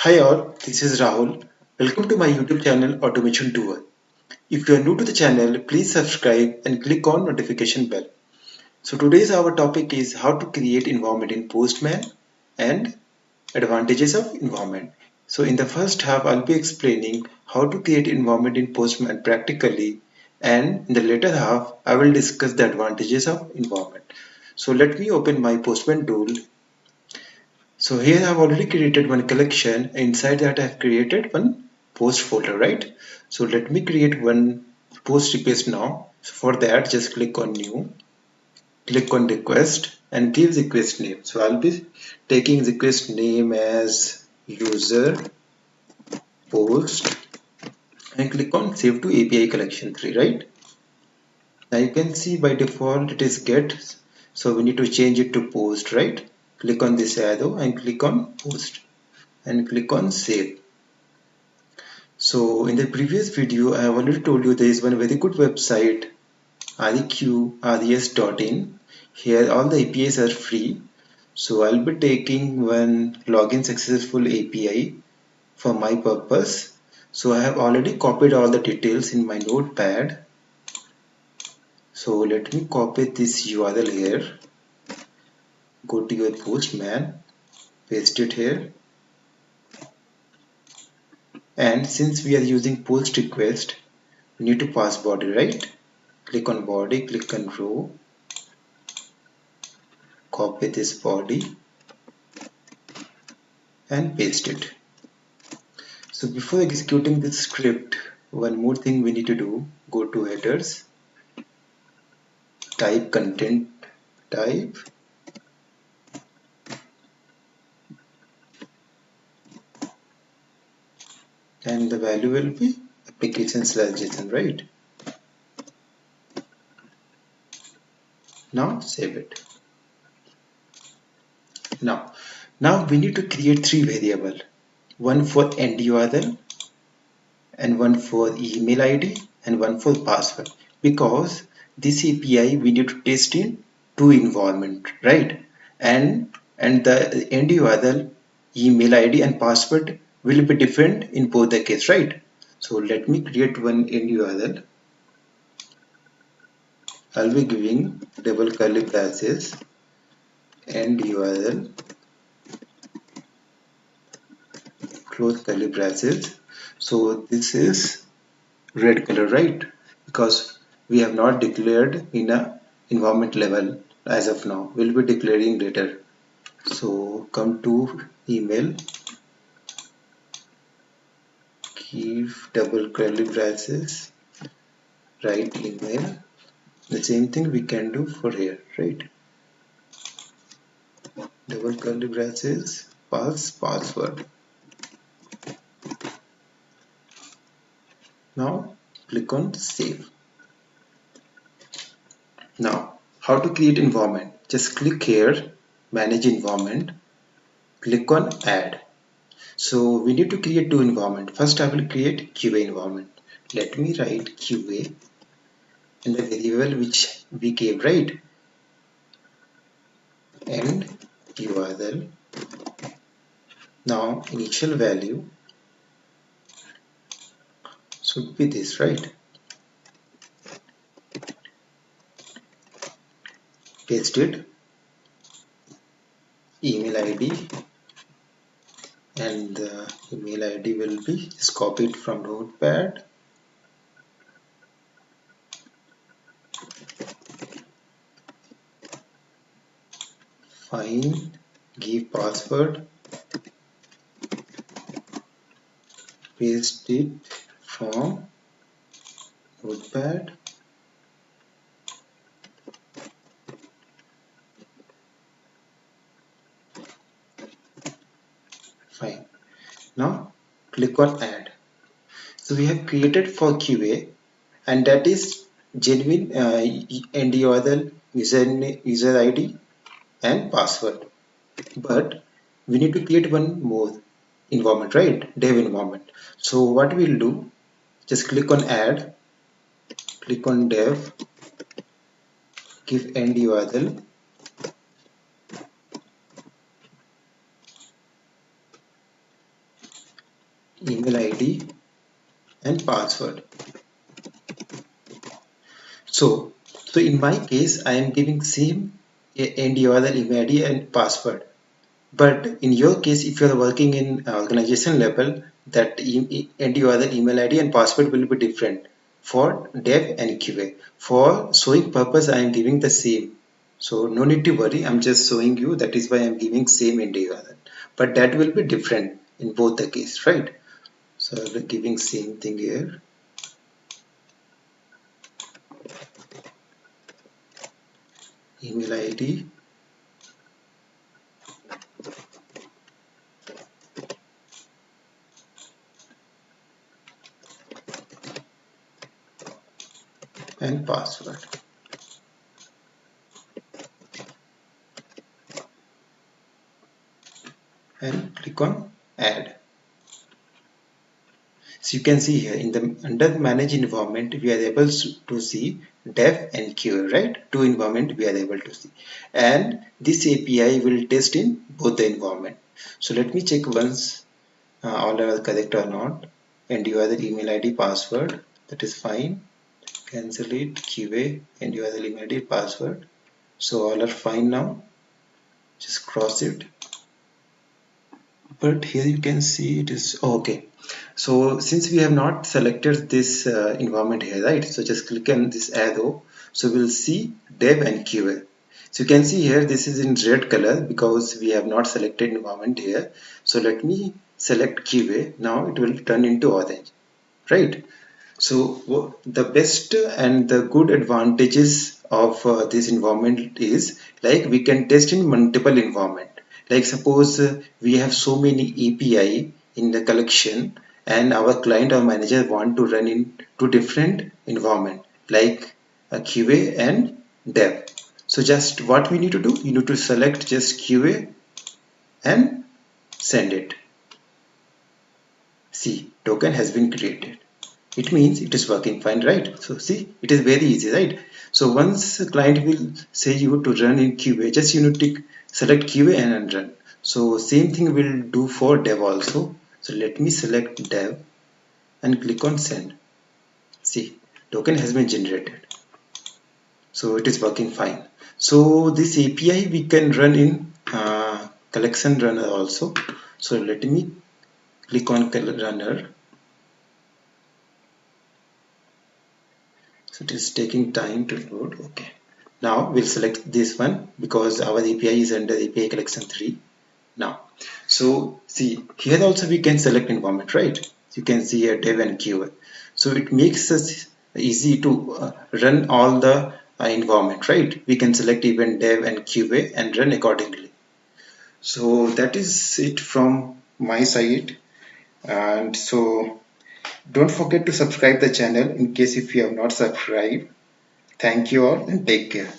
Hi all, this is Rahul. Welcome to my YouTube channel Automation Doer. If you are new to the channel, please subscribe and click on notification bell. So today's our topic is how to create environment in Postman and advantages of environment. So in the first half, I'll be explaining how to create environment in Postman practically, and in the later half, I will discuss the advantages of environment. So let me open my Postman tool. So here I've already created one collection. Inside that I've created one post folder, right? So let me create one post request now. So for that, just click on new, click on request and give request name. So I'll be taking request name as user post and click on save to API collection 3, right? Now you can see by default it is get. So we need to change it to post, right? Click on this arrow and click on post and click on save. So in the previous video, I have already told you there is one very good website, reqres.in. Here all the APIs are free. So I'll be taking one login successful API for my purpose. So I have already copied all the details in my notepad. So let me copy this URL here. Go to your Postman, paste it here. And since we are using post request, we need to pass body, right? Click on body, click on row, copy this body and paste it. So before executing this script, one more thing we need to do, go to headers, type content type, and the value will be application/JSON, right? Now save it. Now we need to create three variables, one for end URL and one for email ID and one for password, because this API we need to test in two environment, right? And the end URL, email ID and password will be different in both the case, right? So let me create one end URL. I'll be giving double curly braces end URL close curly braces. So this is red color, right? Because we have not declared in a environment level as of now. We'll be declaring later. So come to email, give double curly braces, write email. The same thing we can do for here, right? Double curly braces, pass password. Now click on save. Now how to create environment? Just click here, manage environment, click on add. So we need to create two environment. First I will create QA environment. Let me write QA in the variable which we gave, right? And URL. Now initial value should be this, right? Paste it. Email ID, and the email ID will be just copied from notepad. Fine. Give password. Paste it from notepad. Fine. Now click on add. So we have created for QA, and that is genuine and URL, user ID and password. But we need to create one more environment, right? Dev environment. So what we'll do, just click on add, click on dev, give end URL, email ID and password. So, so in my case, I am giving same end user email ID and password. But in your case, if you are working in organization level, that end user email ID and password will be different for dev and QA. For showing purpose, I am giving the same. So no need to worry. I'm just showing you. That is why I'm giving same end user. But that will be different in both the case, right? So I'll be giving same thing here. Email ID and password. And click on add. So you can see here in the under manage environment we are able to see dev and QA, right? Two environment we are able to see, and this API will test in both the environment. So let me check once all are correct or not. And you have the email ID password, that is fine. Cancel it. QA and you have the email ID password. So all are fine now. Just cross it. But here you can see it is okay. So since we have not selected this environment here, right? So just click on this arrow. So we'll see dev and QA. So you can see here this is in red color because we have not selected environment here. So let me select QA. Now it will turn into orange, right? So the best and the good advantages of this environment is like we can test in multiple environment. Like suppose we have so many API in the collection and our client or manager want to run in two different environment like a QA and dev. So just what we need to do, you need to select just QA and send it. See, token has been created. It means it is working fine, right? So see, it is very easy, right? So once a client will say you to run in QA, just you need to select QA and run. So same thing will do for dev also. So let me select dev and click on send. See, token has been generated. So it is working fine. So this API we can run in collection runner also. So let me click on runner. So it is taking time to load. Okay. Now we'll select this one because our API is under API collection 3 now. So see here also we can select environment, right? You can see here dev and QA. So it makes us easy to run all the environment, right? We can select even dev and QA and run accordingly. So that is it from my side. And so don't forget to subscribe the channel in case if you have not subscribed. Thank you all and take care.